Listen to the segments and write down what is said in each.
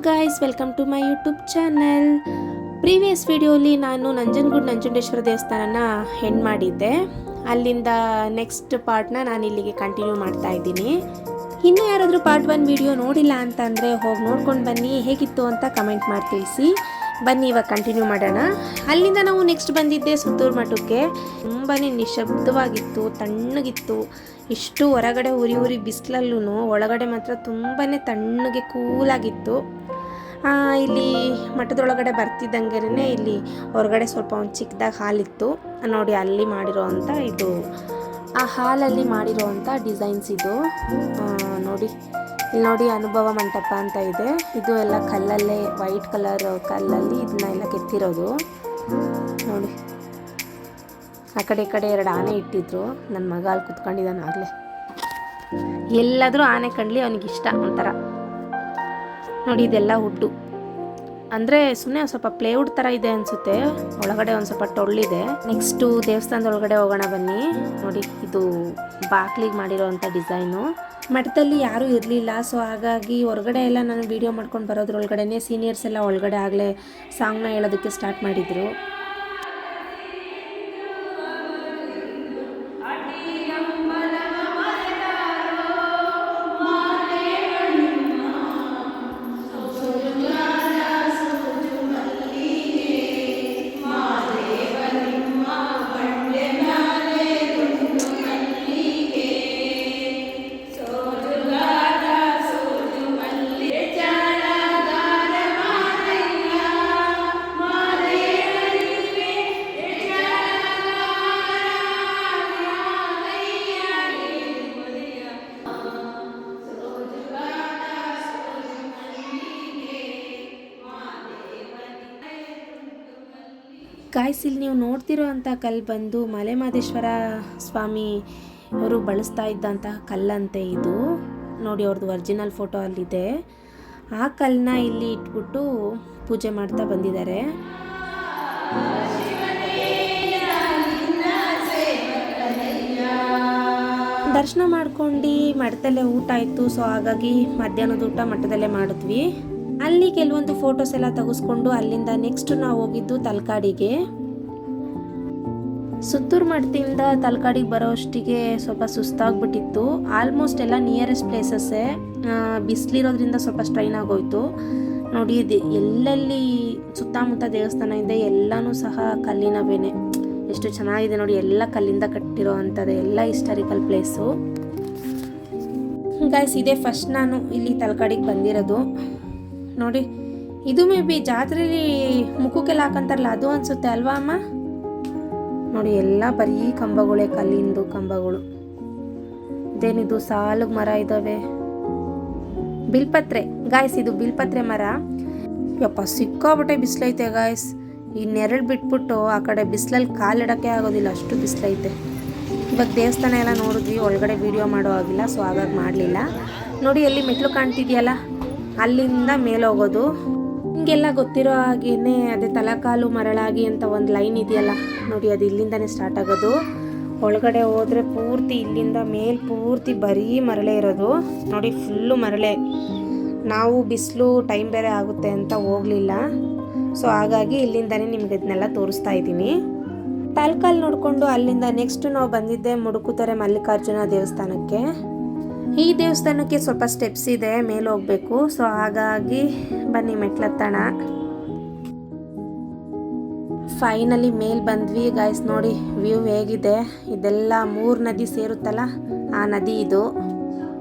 Guys, welcome to my YouTube channel. Previous ವಿಡಿಯೋಲಿ ನಾನು Nanjangud Nanjundeshwara ದೇವಸ್ಥಾನನ end ಮಾಡಿದ್ದೆ. ಅಲ್ಲಿಂದ ನೆಕ್ಸ್ಟ್ ಪಾರ್ಟ್ನ ನಾನು ಇಲ್ಲಿಗೆ ಕಂಟಿನ್ಯೂ ಮಾಡ್ತಾ ಇದ್ದೀನಿ. ಇನ್ನೂ ಯಾರಾದರೂ ಪಾರ್ಟ್ 1 ವಿಡಿಯೋ ನೋಡಿಲ್ಲ ಅಂತಂದರೆ ಹೋಗಿ ನೋಡ್ಕೊಂಡು ಬನ್ನಿ, ಹೇಗಿತ್ತು ಅಂತ ಕಮೆಂಟ್ ಮಾಡಿ ತಿಳಿಸಿ. ಬನ್ನಿ ಇವಾಗ ಕಂಟಿನ್ಯೂ ಮಾಡೋಣ. ಅಲ್ಲಿಂದ ನಾವು ನೆಕ್ಸ್ಟ್ ಬಂದಿದ್ದೆ ಸುತ್ತೂರು ಮಠಕ್ಕೆ. ತುಂಬಾ ನಿಶಬ್ದವಾಗಿತ್ತು, ತಣ್ಣಗಿತ್ತು. ಇಷ್ಟು ಹೊರಗಡೆ ಉರಿ ಬಿಸಿಲಲ್ಲೂ ಒಳಗಡೆ ಮಾತ್ರ ತುಂಬಾ ತಣ್ಣಗೆ ಕೂಲಾಗಿತ್ತು. ಇಲ್ಲಿ ಮಠದೊಳಗಡೆ ಬರ್ತಿದ್ದಂಗೆ ಇಲ್ಲಿ ಹೊರಗಡೆ ಸ್ವಲ್ಪ ಒಂದು ಚಿಕ್ಕದಾಗಿ ಹಾಲಿತ್ತು ನೋಡಿ. ಅಲ್ಲಿ ಮಾಡಿರೋ ಅಂಥ ಇದು ಆ ಹಾಲಲ್ಲಿ ಮಾಡಿರೋ ಅಂಥ ಡಿಸೈನ್ಸ್ ಇದು ನೋಡಿ. ಇಲ್ಲಿ ನೋಡಿ ಅನುಭವ ಮಂಟಪ ಅಂತ ಇದೆ. ಇದು ಎಲ್ಲ ಕಲ್ಲಲ್ಲೇ ವೈಟ್ ಕಲರ್ ಕಲ್ಲಲ್ಲಿ ಇದನ್ನ ಎಲ್ಲ ಕೆತ್ತಿರೋದು ನೋಡಿ. ಆ ಕಡೆ ಈ ಕಡೆ 2 ಆನೆ ಇಟ್ಟಿದ್ರು. ನನ್ನ ಮಗ ಅಲ್ಲಿ ಕುತ್ಕೊಂಡಿದ್ದಾನೆ ಆಗಲೇ. ಎಲ್ಲಾದರೂ ಆನೆ ಕಂಡ್ಲಿ ಅವನಿಗಿಷ್ಟ ಒಂಥರ ನೋಡಿ. ಇದೆಲ್ಲ ಹುಡ್ಡು ಅಂದರೆ ಸುಮ್ಮನೆ ಒಂದು ಸ್ವಲ್ಪ ಪ್ಲೇವುಡ್ ಥರ ಇದೆ ಅನಿಸುತ್ತೆ. ಒಳಗಡೆ ಒಂದು ಸ್ವಲ್ಪ ಟೊಳ್ಳಿದೆ. ನೆಕ್ಸ್ಟು ದೇವಸ್ಥಾನದ ಒಳಗಡೆ ಹೋಗೋಣ ಬನ್ನಿ. ನೋಡಿ, ಇದು ಬಾಕ್ಲಿಗೆ ಮಾಡಿರೋ ಅಂಥ ಡಿಸೈನು. ಮಠದಲ್ಲಿ ಯಾರೂ ಇರಲಿಲ್ಲ, ಸೊ ಹಾಗಾಗಿ ಹೊರಗಡೆ ಎಲ್ಲ ನಾನು ವೀಡಿಯೋ ಮಾಡ್ಕೊಂಡು ಬರೋದ್ರೊಳಗಡೆ ಸೀನಿಯರ್ಸ್ ಎಲ್ಲ ಒಳಗಡೆ ಆಗಲೇ ಸಾಂಗ್ನ ಹೇಳೋದಕ್ಕೆ ಸ್ಟಾರ್ಟ್ ಮಾಡಿದರು. ಗಾಯ್ಸ್, ಇಲ್ಲಿ ನೀವು ನೋಡ್ತಿರೋ ಅಂಥ ಕಲ್ಲು ಬಂದು ಮಲೆಮಹದೇಶ್ವರ ಸ್ವಾಮಿ ಅವರು ಬಳಸ್ತಾ ಇದ್ದಂತಹ ಕಲ್ಲಂತೆ ಇದು ನೋಡಿ. ಅವ್ರದ್ದು ಒರಿಜಿನಲ್ ಫೋಟೋ ಅಲ್ಲಿದೆ. ಆ ಕಲ್ಲನ್ನ ಇಲ್ಲಿ ಇಟ್ಬಿಟ್ಟು ಪೂಜೆ ಮಾಡ್ತಾ ಬಂದಿದ್ದಾರೆ. ದರ್ಶನ ಮಾಡ್ಕೊಂಡು ಮಠದಲ್ಲೇ ಊಟ ಆಯಿತು. ಸೊ ಹಾಗಾಗಿ ಮಧ್ಯಾಹ್ನದ ಊಟ ಮಠದಲ್ಲೇ ಮಾಡಿದ್ವಿ. ಅಲ್ಲಿ ಕೆಲವೊಂದು ಫೋಟೋಸ್ ಎಲ್ಲ ತೆಗೆಸ್ಕೊಂಡು ಅಲ್ಲಿಂದ ನೆಕ್ಸ್ಟ್ ನಾವು ಹೋಗಿದ್ದು ತಲಕಾಡಿಗೆ. ಸುತ್ತೂರು ಮಠದಿಂದ ತಲಕಾಡಿಗೆ ಬರೋ ಅಷ್ಟಿಗೆ ಸ್ವಲ್ಪ ಸುಸ್ತಾಗ್ಬಿಟ್ಟಿತ್ತು. ಆಲ್ಮೋಸ್ಟ್ ಎಲ್ಲ ನಿಯರೆಸ್ಟ್ ಪ್ಲೇಸಸ್ಸೇ. ಬಿಸಿಲಿರೋದ್ರಿಂದ ಸ್ವಲ್ಪ ಸ್ಟ್ರೈನ್ ಆಗೋಯ್ತು ನೋಡಿ. ಇದು ಎಲ್ಲೆಲ್ಲಿ ಸುತ್ತಮುತ್ತ ದೇವಸ್ಥಾನ ಇದೆ ಎಲ್ಲನೂ ಸಹ ಕಲ್ಲಿನವೇನೆ. ಎಷ್ಟು ಚೆನ್ನಾಗಿದೆ ನೋಡಿ. ಎಲ್ಲ ಕಲ್ಲಿಂದ ಕಟ್ಟಿರೋ ಅಂಥದ್ದು, ಎಲ್ಲ ಹಿಸ್ಟಾರಿಕಲ್ ಪ್ಲೇಸು. ಗೈಸ್, ಇದೇ ಫಸ್ಟ್ ನಾನು ಇಲ್ಲಿ ತಲಕಾಡಿಗೆ ಬಂದಿರೋದು ನೋಡಿ. ಇದು ಮೇ ಬಿ ಜಾತ್ರೆಯಲ್ಲಿ ಮುಖಕ್ಕೆಲ್ಲ ಹಾಕಂತಾರಲ್ಲ ಅದು ಅನಿಸುತ್ತೆ ಅಲ್ವಾ ಅಮ್ಮ? ನೋಡಿ, ಎಲ್ಲ ಬರೀ ಕಂಬಗಳೇ, ಕಲ್ಲಿಂದು ಕಂಬಗಳು. ಇದೇನಿದು ಸಾಲು ಮರ ಇದ್ದಾವೆ. ಬಿಲ್ಪತ್ರೆ ಗಾಯ್ಸ್, ಇದು ಬಿಲ್ಪತ್ರೆ ಮರ. ಯಪ್ಪ, ಸಿಕ್ಕಾಬಿಟ್ಟೆ ಬಿಸಿಲೈತೆ ಗಾಯ್ಸ್. ಈ ನೆರಳು ಬಿಟ್ಬಿಟ್ಟು ಆ ಕಡೆ ಬಿಸಿಲಲ್ಲಿ ಕಾಲಿಡೋಕ್ಕೆ ಆಗೋದಿಲ್ಲ, ಅಷ್ಟು ಬಿಸಿಲೈತೆ. ಇವಾಗ ದೇವಸ್ಥಾನ ಎಲ್ಲ ನೋಡಿದ್ವಿ, ಒಳಗಡೆ ವಿಡಿಯೋ ಮಾಡೋ ಆಗಿಲ್ಲ, ಸೊ ಹಾಗಾಗಿ ಮಾಡಲಿಲ್ಲ. ನೋಡಿ, ಎಲ್ಲಿ ಮೆಟ್ಲು ಕಾಣ್ತಿದೆಯಲ್ಲ, ಅಲ್ಲಿಂದ ಮೇಲೆ ಹೋಗೋದು. ಹಿಂಗೆಲ್ಲ ಗೊತ್ತಿರೋ ಹಾಗೇನೆ ಅದೇ ತಲಕಾಲು ಮರಳಾಗಿ ಅಂತ ಒಂದು ಲೈನ್ ಇದೆಯಲ್ಲ ನೋಡಿ, ಅದು ಇಲ್ಲಿಂದನೇ ಸ್ಟಾರ್ಟ್ ಆಗೋದು. ಒಳಗಡೆ ಹೋದರೆ ಪೂರ್ತಿ ಇಲ್ಲಿಂದ ಮೇಲ್ ಪೂರ್ತಿ ಬರೀ ಮರಳೆ ಇರೋದು ನೋಡಿ. ಫುಲ್ಲು ಮರಳೆ. ನಾವು ಬಿಸಿಲು ಟೈಮ್ ಬೇರೆ ಆಗುತ್ತೆ ಅಂತ ಹೋಗಲಿಲ್ಲ, ಸೊ ಹಾಗಾಗಿ ಇಲ್ಲಿಂದನೇ ನಿಮ್ಗೆ ಇದನ್ನೆಲ್ಲ ತೋರಿಸ್ತಾ ಇದ್ದೀನಿ. ತಲಕಾಲು ನೋಡಿಕೊಂಡು ಅಲ್ಲಿಂದ ನೆಕ್ಸ್ಟ್ ನಾವು ಬಂದಿದ್ದೆ ಮುಡುಕುತೊರೆ ಮಲ್ಲಿಕಾರ್ಜುನ ದೇವಸ್ಥಾನಕ್ಕೆ. ಈ ದೇವಸ್ಥಾನಕ್ಕೆ ಸ್ವಲ್ಪ ಸ್ಟೆಪ್ಸ್ ಇದೆ, ಮೇಲೆ ಹೋಗಬೇಕು. ಸೊ ಹಾಗಾಗಿ ಬನ್ನಿ ಮೆಟ್ಲತ್ತೋಣ. ಫೈನಲಿ ಮೇಲೆ ಬಂದ್ವಿ ಗಾಯ್ಸ್. ನೋಡಿ ವ್ಯೂ ಹೇಗಿದೆ. ಇದೆಲ್ಲ 3 ನದಿ ಸೇರುತ್ತಲ್ಲ, ಆ ನದಿ ಇದು.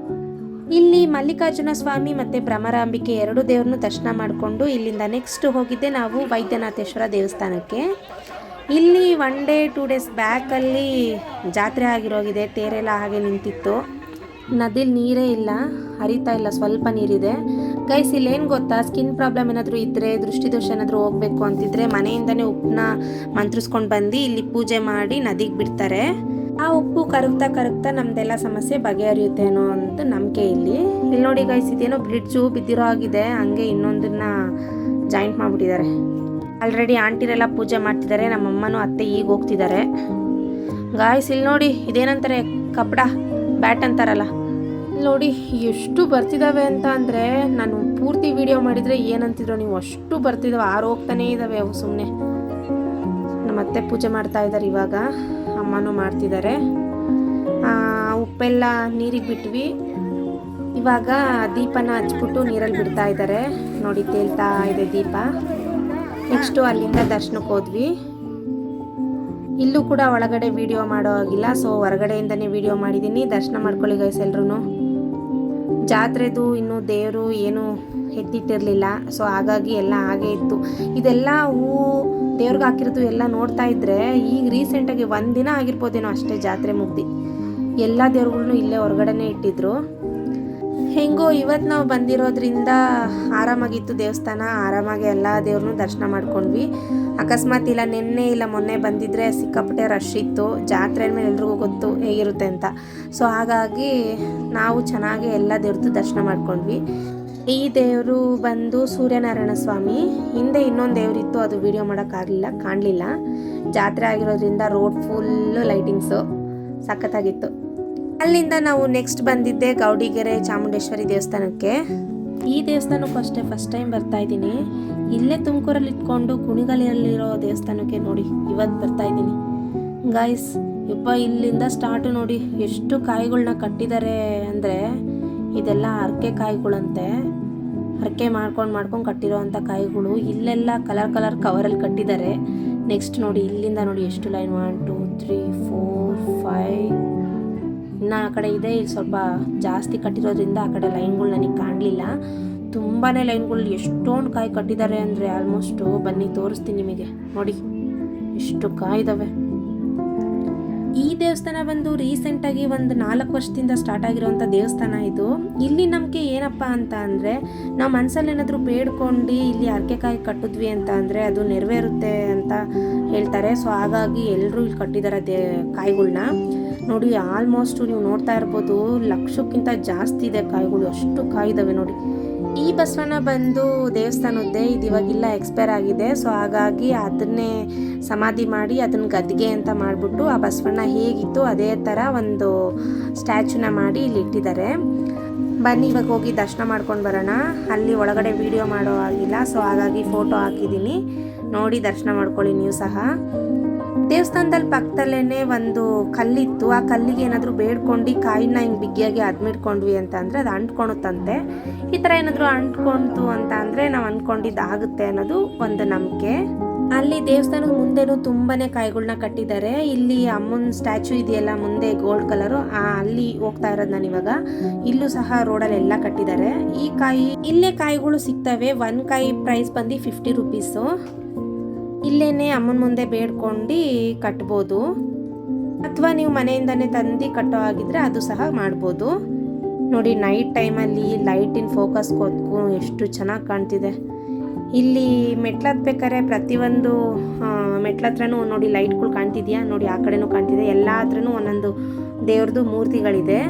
ಇಲ್ಲಿ ಮಲ್ಲಿಕಾರ್ಜುನ ಸ್ವಾಮಿ ಮತ್ತು ಭ್ರಮರಾಂಬಿಕೆ 2 ದೇವ್ರನ್ನು ದರ್ಶನ ಮಾಡಿಕೊಂಡು ಇಲ್ಲಿಂದ ನೆಕ್ಸ್ಟ್ ಹೋಗಿದ್ದೆ ನಾವು ವೈದ್ಯನಾಥೇಶ್ವರ ದೇವಸ್ಥಾನಕ್ಕೆ. ಇಲ್ಲಿ 1 ಡೇ 2 ಡೇಸ್ ಬ್ಯಾಕಲ್ಲಿ ಜಾತ್ರೆ ಆಗಿರೋಗಿದೆ. ತೇರೆಲ್ಲ ಹಾಗೆ ನಿಂತಿತ್ತು. ನದಿಲಿ ನೀರೇ ಇಲ್ಲ, ಹರಿತಾ ಇಲ್ಲ, ಸ್ವಲ್ಪ ನೀರಿದೆ ಗೈಸ್. ಇಲ್ಲೇನು ಗೊತ್ತಾ, ಸ್ಕಿನ್ ಪ್ರಾಬ್ಲಮ್ ಏನಾದರೂ ಇದ್ದರೆ, ದೃಷ್ಟಿದೋಷ ಏನಾದರೂ ಹೋಗಬೇಕು ಅಂತಿದ್ರೆ ಮನೆಯಿಂದನೇ ಉಪ್ಪನ್ನ ಮಂತ್ರಿಸ್ಕೊಂಡು ಬಂದು ಇಲ್ಲಿ ಪೂಜೆ ಮಾಡಿ ನದಿಗೆ ಬಿಡ್ತಾರೆ. ಆ ಉಪ್ಪು ಕರಗ್ತಾ ನಮ್ದೆಲ್ಲ ಸಮಸ್ಯೆ ಬಗೆಹರಿಯುತ್ತೇನೋ ಅಂತ ನಂಬಿಕೆ ಇಲ್ಲಿ ನೋಡಿ ಗೈಸ್. ಇದೇನೋ ಬ್ರಿಡ್ಜು ಬಿದ್ದಿರೋ ಆಗಿದೆ, ಹಂಗೆ ಇನ್ನೊಂದನ್ನ ಜಾಯಿಂಟ್ ಮಾಡಿಬಿಟ್ಟಿದ್ದಾರೆ. ಆಲ್ರೆಡಿ ಆಂಟಿರೆಲ್ಲ ಪೂಜೆ ಮಾಡ್ತಿದ್ದಾರೆ. ನಮ್ಮಮ್ಮನೂ ಅತ್ತೆ ಈಗ ಹೋಗ್ತಿದ್ದಾರೆ ಗಾಯ್ಸ್. ಇಲ್ಲಿ ನೋಡಿ, ಇದೇನಂತಾರೆ ಕಪಡ ಬ್ಯಾಟ್ ಅಂತಾರಲ್ಲ, ನೋಡಿ ಎಷ್ಟು ಬರ್ತಿದ್ದಾವೆ ಅಂತ ಅಂದರೆ ನಾನು ಪೂರ್ತಿ ವಿಡಿಯೋ ಮಾಡಿದರೆ ಏನಂತಿದ್ರು ನೀವು, ಅಷ್ಟು ಬರ್ತಿದ್ದಾವೆ, ಆರೋಗ್ತಾನೇ ಇದ್ದಾವೆ ಅವು ಸುಮ್ಮನೆ. ನಮ್ಮ ಅತ್ತೆ ಪೂಜೆ ಮಾಡ್ತಾ ಇದ್ದಾರೆ, ಇವಾಗ ಅಮ್ಮನೂ ಮಾಡ್ತಿದ್ದಾರೆ. ಉಪ್ಪೆಲ್ಲ ನೀರಿಗೆ ಬಿಟ್ವಿ, ಇವಾಗ ದೀಪನ ಹಚ್ಬಿಟ್ಟು ನೀರಲ್ಲಿ ಬಿಡ್ತಾ ಇದ್ದಾರೆ. ನೋಡಿ ತೇಲ್ತಾ ಇದೆ ದೀಪ. ನೆಕ್ಸ್ಟು ಅಲ್ಲಿಂದ ದರ್ಶನಕ್ಕೆ ಹೋದ್ವಿ. ಇಲ್ಲೂ ಕೂಡ ಒಳಗಡೆ ವಿಡಿಯೋ ಮಾಡೋ ಆಗಿಲ್ಲ, ಸೊ ಹೊರಗಡೆಯಿಂದನೇ ವಿಡಿಯೋ ಮಾಡಿದ್ದೀನಿ. ದರ್ಶನ ಮಾಡ್ಕೊಳ್ಳಿ ಗೈಸ್ ಎಲ್ರೂ. ಜಾತ್ರೆದು ಇನ್ನೂ ದೇವರು ಏನು ಎತ್ತಿಟ್ಟಿರಲಿಲ್ಲ, ಸೊ ಹಾಗಾಗಿ ಎಲ್ಲ ಹಾಗೇ ಇತ್ತು. ಇದೆಲ್ಲ ಹೂವು ದೇವ್ರಿಗೆ ಹಾಕಿರೋದು ಎಲ್ಲ ನೋಡ್ತಾ ಇದ್ರೆ ಈಗ ರೀಸೆಂಟಾಗಿ ಒಂದಿನ ಆಗಿರ್ಬೋದೇನೋ ಅಷ್ಟೇ ಜಾತ್ರೆ ಮುಗ್ದು. ಎಲ್ಲ ದೇವ್ರುಗಳ್ನು ಇಲ್ಲೇ ಹೊರಗಡೆನೇ ಇಟ್ಟಿದ್ರು. ಹೆಂಗೋ ಇವತ್ತು ನಾವು ಬಂದಿರೋದ್ರಿಂದ ಆರಾಮಾಗಿತ್ತು ದೇವಸ್ಥಾನ, ಆರಾಮಾಗಿ ಎಲ್ಲ ದೇವ್ರನ್ನೂ ದರ್ಶನ ಮಾಡ್ಕೊಂಡ್ವಿ. ಅಕಸ್ಮಾತ್ ಇಲ್ಲ ನಿನ್ನೆ ಇಲ್ಲ ಮೊನ್ನೆ ಬಂದಿದ್ರೆ ಸಿಕ್ಕಾಪಟ್ಟೆ ರಶ್ ಇತ್ತು. ಜಾತ್ರೆ ಮೇಲೆ ಎಲ್ರಿಗೂ ಗೊತ್ತು ಹೇಗಿರುತ್ತೆ ಅಂತ, ಸೊ ಹಾಗಾಗಿ ನಾವು ಚೆನ್ನಾಗಿ ಎಲ್ಲ ದೇವ್ರದ್ದು ದರ್ಶನ ಮಾಡ್ಕೊಂಡ್ವಿ. ಈ ದೇವರು ಬಂದು ಸೂರ್ಯನಾರಾಯಣ ಸ್ವಾಮಿ. ಹಿಂದೆ ಇನ್ನೊಂದು ದೇವರಿತ್ತು, ಅದು ವಿಡಿಯೋ ಮಾಡೋಕ್ಕಾಗಲಿಲ್ಲ, ಕಾಣಲಿಲ್ಲ. ಜಾತ್ರೆ ಆಗಿರೋದ್ರಿಂದ ರೋಡ್ ಫುಲ್ಲು ಲೈಟಿಂಗ್ಸು ಸಖತ್ತಾಗಿತ್ತು. ಅಲ್ಲಿಂದ ನಾವು ನೆಕ್ಸ್ಟ್ ಬಂದಿದ್ದೆ ಗೌಡಿಗೆರೆ ಚಾಮುಂಡೇಶ್ವರಿ ದೇವಸ್ಥಾನಕ್ಕೆ. ಈ ದೇವಸ್ಥಾನಕ್ಕೂ ಅಷ್ಟೇ ಫಸ್ಟ್ ಟೈಮ್ ಬರ್ತಾ ಇದ್ದೀನಿ. ಇಲ್ಲೇ ತುಮಕೂರಲ್ಲಿ ಇಟ್ಕೊಂಡು ಕುಣಿಗಲಿನಲ್ಲಿರೋ ದೇವಸ್ಥಾನಕ್ಕೆ ನೋಡಿ ಇವತ್ತು ಬರ್ತಾ ಇದ್ದೀನಿ ಗಾಯ್ಸ್. ಯಪ್ಪ ಇಲ್ಲಿಂದ ಸ್ಟಾರ್ಟು ನೋಡಿ ಎಷ್ಟು ಕಾಯಿಗಳನ್ನ ಕಟ್ಟಿದ್ದಾರೆ ಅಂದರೆ, ಇದೆಲ್ಲ ಅರಕೆ ಕಾಯಿಗಳಂತೆ. ಅರಕೆ ಮಾಡ್ಕೊಂಡು ಕಟ್ಟಿರೋ ಅಂಥ ಕಾಯಿಗಳು. ಇಲ್ಲೆಲ್ಲ ಕಲರ್ ಕವರಲ್ಲಿ ಕಟ್ಟಿದ್ದಾರೆ. ನೆಕ್ಸ್ಟ್ ನೋಡಿ ಇಲ್ಲಿಂದ ನೋಡಿ ಎಷ್ಟು ಲೈನ್, 1 2 3 4 5 ಇನ್ನು ಆ ಕಡೆ ಇದೆ. ಇಲ್ಲಿ ಸ್ವಲ್ಪ ಜಾಸ್ತಿ ಕಟ್ಟಿರೋದ್ರಿಂದ ಆ ಕಡೆ ಲೈನ್ಗಳು ನನಗೆ ಕಾಣಲಿಲ್ಲ. ತುಂಬಾ ಲೈನ್ಗಳು, ಎಷ್ಟೊಂದು ಕಾಯಿ ಕಟ್ಟಿದ್ದಾರೆ ಅಂದರೆ ಆಲ್ಮೋಸ್ಟು. ಬನ್ನಿ ತೋರಿಸ್ತೀನಿ ನಿಮಗೆ. ನೋಡಿ ಎಷ್ಟು ಕಾಯಿ ಇದ್ದಾವೆ. ಈ ದೇವಸ್ಥಾನ ಬಂದು ರೀಸೆಂಟಾಗಿ ಒಂದು 4 ವರ್ಷದಿಂದ ಸ್ಟಾರ್ಟ್ ಆಗಿರೋವಂಥ ದೇವಸ್ಥಾನ ಇದು. ಇಲ್ಲಿ ನಮಗೆ ಏನಪ್ಪ ಅಂತ ಅಂದರೆ, ನಾವು ಮನಸ್ಸಲ್ಲಿ ಏನಾದರೂ ಬೇಡ್ಕೊಂಡು ಇಲ್ಲಿ ಅರಕೆಕಾಯಿ ಕಟ್ಟಿದ್ವಿ ಅಂತ ಅಂದರೆ ಅದು ನೆರವೇರುತ್ತೆ ಅಂತ ಹೇಳ್ತಾರೆ. ಸೊ ಹಾಗಾಗಿ ಎಲ್ಲರೂ ಇಲ್ಲಿ ಕಟ್ಟಿದ್ದಾರೆ ಕಾಯಿಗಳ್ನ. ನೋಡಿ ಆಲ್ಮೋಸ್ಟು ನೀವು ನೋಡ್ತಾ ಇರ್ಬೋದು, ಲಕ್ಷಕ್ಕಿಂತ ಜಾಸ್ತಿ ಇದೆ ಕಾಯಿಗಳು, ಅಷ್ಟು ಕಾಯಿದಾವೆ ನೋಡಿ. ಈ ಬಸವಣ್ಣ ಬಂದು ದೇವಸ್ಥಾನದ್ದೇ, ಇದು ಇವಾಗಿಲ್ಲ ಎಕ್ಸ್ಪೈರ್ ಆಗಿದೆ. ಸೊ ಹಾಗಾಗಿ ಅದನ್ನೇ ಸಮಾಧಿ ಮಾಡಿ ಅದನ್ನ ಗದ್ಗೆ ಅಂತ ಮಾಡಿಬಿಟ್ಟು ಆ ಬಸವಣ್ಣ ಹೇಗಿತ್ತು ಅದೇ ಥರ ಒಂದು ಸ್ಟ್ಯಾಚ್ಯೂನ ಮಾಡಿ ಇಲ್ಲಿ ಇಟ್ಟಿದ್ದಾರೆ. ಬನ್ನಿ ಇವಾಗ ಹೋಗಿ ದರ್ಶನ ಮಾಡ್ಕೊಂಡು ಬರೋಣ. ಅಲ್ಲಿ ಒಳಗಡೆ ವಿಡಿಯೋ ಮಾಡೋ ಆಗಿಲ್ಲ, ಸೊ ಹಾಗಾಗಿ ಫೋಟೋ ಹಾಕಿದ್ದೀನಿ, ನೋಡಿ ದರ್ಶನ ಮಾಡ್ಕೊಳ್ಳಿ ನೀವು ಸಹ. ದೇವಸ್ಥಾನದಲ್ಲಿ ಪಕ್ಕದಲ್ಲೇ ಒಂದು ಕಲ್ಲಿತ್ತು. ಆ ಕಲ್ಲಿಗೆ ಏನಾದರೂ ಬೇಡ್ಕೊಂಡು ಕಾಯಿನ ಹಿಂಗೆ ಬಿಗಿಯಾಗಿ ಅದ್ಮಿಡ್ಕೊಂಡ್ವಿ ಅಂತ ಅಂದರೆ ಅದು ಅಂಟ್ಕೊಳುತ್ತಂತೆ. ಈ ಥರ ಏನಾದರೂ ಅಂಟ್ಕೊಂತು ಅಂತ ಅಂದರೆ ನಾವು ಅಂದ್ಕೊಂಡಿದ್ದು ಆಗುತ್ತೆ ಅನ್ನೋದು ಒಂದು ನಂಬಿಕೆ. ಅಲ್ಲಿ ದೇವಸ್ಥಾನದ ಮುಂದೆನೂ ತುಂಬಾ ಕಾಯಿಗಳನ್ನ ಕಟ್ಟಿದ್ದಾರೆ. ಇಲ್ಲಿ ಅಮ್ಮನ ಸ್ಟ್ಯಾಚು ಇದೆಯಲ್ಲ ಮುಂದೆ ಗೋಲ್ಡ್ ಕಲರು, ಅಲ್ಲಿ ಹೋಗ್ತಾ ಇರೋದು ನಾನು ಇವಾಗ. ಇಲ್ಲೂ ಸಹ ರೋಡಲ್ಲಿ ಎಲ್ಲ ಕಟ್ಟಿದ್ದಾರೆ. ಈ ಕಾಯಿ ಇಲ್ಲೇ ಕಾಯಿಗಳು ಸಿಗ್ತವೆ. ಒಂದು ಕಾಯಿ ಪ್ರೈಸ್ ಬಂದು 50 ರೂಪೀಸು. ಇಲ್ಲೇನೆ ಅಮ್ಮನ ಮುಂದೆ ಬೇಡ್ಕೊಂಡು ಕಟ್ಬೋದು, ಅಥವಾ ನೀವು ಮನೆಯಿಂದನೇ ತಂದು ಕಟ್ಟೋ ಆಗಿದ್ರೆ ಅದು ಸಹ ಮಾಡ್ಬೋದು. ನೋಡಿ ನೈಟ್ ಟೈಮಲ್ಲಿ ಲೈಟಿನ ಫೋಕಸ್ ಕೊತ್ಕು ಎಷ್ಟು ಚೆನ್ನಾಗಿ ಕಾಣ್ತಿದೆ. ಇಲ್ಲಿ ಮೆಟ್ಲು ಹತ್ಬೇಕಾದ್ರೆ ಪ್ರತಿಯೊಂದು ಮೆಟ್ಲ ಹತ್ರನೂ ನೋಡಿ ಲೈಟ್ಗಳು ಕಾಣ್ತಿದ್ಯಾ ನೋಡಿ, ಆ ಕಡೆನೂ ಕಾಣ್ತಿದೆ. ಎಲ್ಲ ಹತ್ರನೂ ಒಂದೊಂದು ದೇವ್ರದ್ದು ಮೂರ್ತಿಗಳಿದೆ.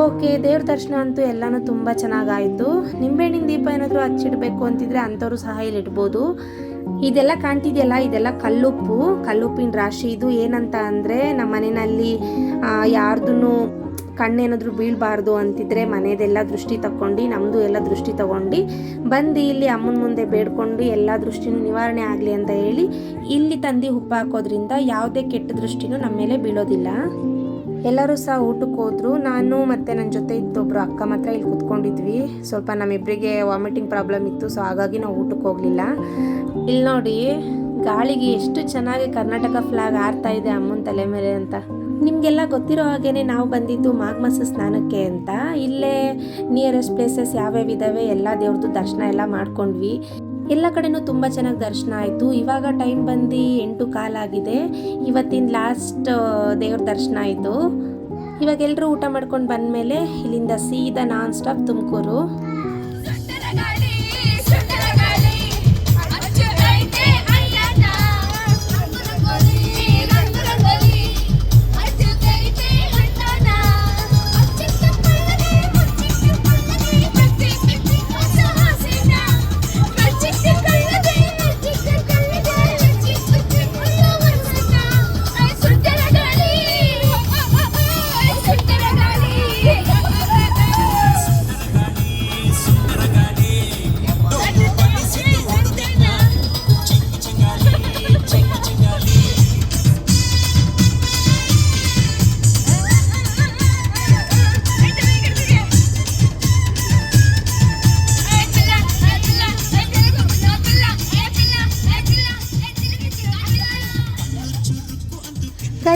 ಓಕೆ, ದೇವ್ರ ದರ್ಶನ ಅಂತೂ ಎಲ್ಲನೂ ತುಂಬ ಚೆನ್ನಾಗಾಯಿತು. ನಿಂಬೆಹಣ್ಣಿನ ದೀಪ ಏನಾದರೂ ಹಚ್ಚಿಡಬೇಕು ಅಂತಿದ್ರೆ ಅಂಥವ್ರು ಸಹ ಇಲ್ಲಿ ಇಡ್ಬೋದು. ಇದೆಲ್ಲ ಕಾಣ್ತಿದೆಯಲ್ಲ, ಇದೆಲ್ಲ ಕಲ್ಲುಪ್ಪಿನ ರಾಶಿ. ಇದು ಏನಂತ ಅಂದರೆ ನಮ್ಮ ಮನೆಯಲ್ಲಿ ಯಾರ್ದು ಕಣ್ಣೇನಾದರೂ ಬೀಳಬಾರ್ದು ಅಂತಿದ್ರೆ ಮನೆಯದೆಲ್ಲ ದೃಷ್ಟಿ ತಗೊಂಡು, ನಮ್ಮದು ಎಲ್ಲ ದೃಷ್ಟಿ ತಗೊಂಡು ಬಂದು ಇಲ್ಲಿ ಅಮ್ಮನ ಮುಂದೆ ಬೇಡ್ಕೊಂಡು ಎಲ್ಲ ದೃಷ್ಟಿನೂ ನಿವಾರಣೆ ಆಗಲಿ ಅಂತ ಹೇಳಿ ಇಲ್ಲಿ ತಂದು ಉಪ್ಪು ಹಾಕೋದ್ರಿಂದ ಯಾವುದೇ ಕೆಟ್ಟ ದೃಷ್ಟಿನೂ ನಮ್ಮ ಮೇಲೆ ಬೀಳೋದಿಲ್ಲ. ಎಲ್ಲರೂ ಸಹ ಊಟಕ್ಕೆ ಹೋದ್ರು. ನಾನು ಮತ್ತು ನನ್ನ ಜೊತೆ ಇತ್ತೊಬ್ರು ಅಕ್ಕ ಮಾತ್ರ ಇಲ್ಲಿ ಕೂತ್ಕೊಂಡಿದ್ವಿ. ಸ್ವಲ್ಪ ನಮ್ಮಿಬ್ಬರಿಗೆ ವಾಮಿಟಿಂಗ್ ಪ್ರಾಬ್ಲಮ್ ಇತ್ತು, ಸೊ ಹಾಗಾಗಿ ನಾವು ಊಟಕ್ಕೆ ಹೋಗಲಿಲ್ಲ. ಇಲ್ಲಿ ನೋಡಿ ಗಾಳಿಗೆ ಎಷ್ಟು ಚೆನ್ನಾಗಿ ಕರ್ನಾಟಕ ಫ್ಲಾಗ್ ಹಾರ್ತಾ ಇದೆ ಅಮ್ಮನ ತಲೆ ಮೇಲೆ ಅಂತ. ನಿಮಗೆಲ್ಲ ಗೊತ್ತಿರೋ ಹಾಗೇ ನಾವು ಬಂದಿದ್ದು ಮಾಘಮಾಸ ಸ್ನಾನಕ್ಕೆ ಅಂತ. ಇಲ್ಲೇ ನಿಯರೆಸ್ಟ್ ಪ್ಲೇಸಸ್ ಯಾವ್ಯಾವ ಇದ್ದಾವೆ ಎಲ್ಲ ದೇವ್ರದ್ದು ದರ್ಶನ ಎಲ್ಲ ಮಾಡ್ಕೊಂಡ್ವಿ. ಎಲ್ಲ ಕಡೆನೂ ತುಂಬ ಚೆನ್ನಾಗಿ ದರ್ಶನ ಆಯಿತು. ಇವಾಗ ಟೈಮ್ ಬಂದು 8:15 ಆಗಿದೆ. ಇವತ್ತಿನ ಲಾಸ್ಟ್ ದೇವ್ರ ದರ್ಶನ ಆಯಿತು. ಇವಾಗ ಎಲ್ಲರೂ ಊಟ ಮಾಡ್ಕೊಂಡು ಬಂದಮೇಲೆ ಇಲ್ಲಿಂದ ಸೀದಾ ನಾನ್ ಸ್ಟಾಪ್ ತುಮಕೂರು.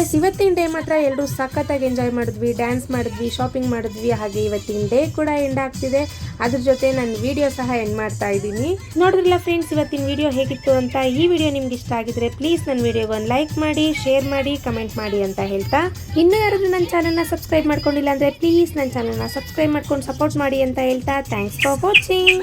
ಗಾಯ್ಸ್, ಇವತ್ತಿನ ಡೇ ಮಾತ್ರ ಎಲ್ಲರೂ ಸಖತ್ತಾಗಿ ಎಂಜಾಯ್ ಮಾಡಿದ್ವಿ, ಡ್ಯಾನ್ಸ್ ಮಾಡಿದ್ವಿ, ಶಾಪಿಂಗ್ ಮಾಡಿದ್ವಿ. ಹಾಗೆ ಇವತ್ತಿನ ಡೇ ಕೂಡ ಎಂಡ್ ಆಗ್ತಿದೆ. ಅದ್ರ ಜೊತೆ ನನ್ನ ವಿಡಿಯೋ ಸಹ ಎಂಡ್ ಮಾಡ್ತಾ ಇದ್ದೀನಿ. ನೋಡಿದ್ರಲ್ಲ ಫ್ರೆಂಡ್ಸ್, ಇವತ್ತಿನ ವಿಡಿಯೋ ಹೇಗಿತ್ತು ಅಂತ. ಈ ವಿಡಿಯೋ ನಿಮ್ಗೆ ಇಷ್ಟ ಆಗಿದ್ರೆ ಪ್ಲೀಸ್ ನನ್ನ ವಿಡಿಯೋಗೆ ಒಂದು ಲೈಕ್ ಮಾಡಿ, ಶೇರ್ ಮಾಡಿ, ಕಮೆಂಟ್ ಮಾಡಿ ಅಂತ ಹೇಳ್ತಾ, ಇನ್ನೂ ಯಾರಾದರೂ ನನ್ನ ಚಾನಲ್ನ ಸಬ್ಸ್ಕ್ರೈಬ್ ಮಾಡ್ಕೊಂಡಿಲ್ಲ ಅಂದರೆ ಪ್ಲೀಸ್ ನನ್ನ ಚಾನಲ್ನ ಸಬ್ಸ್ಕ್ರೈಬ್ ಮಾಡ್ಕೊಂಡು ಸಪೋರ್ಟ್ ಮಾಡಿ ಅಂತ ಹೇಳ್ತಾ, ಥ್ಯಾಂಕ್ಸ್ ಫಾರ್ ವಾಚಿಂಗ್.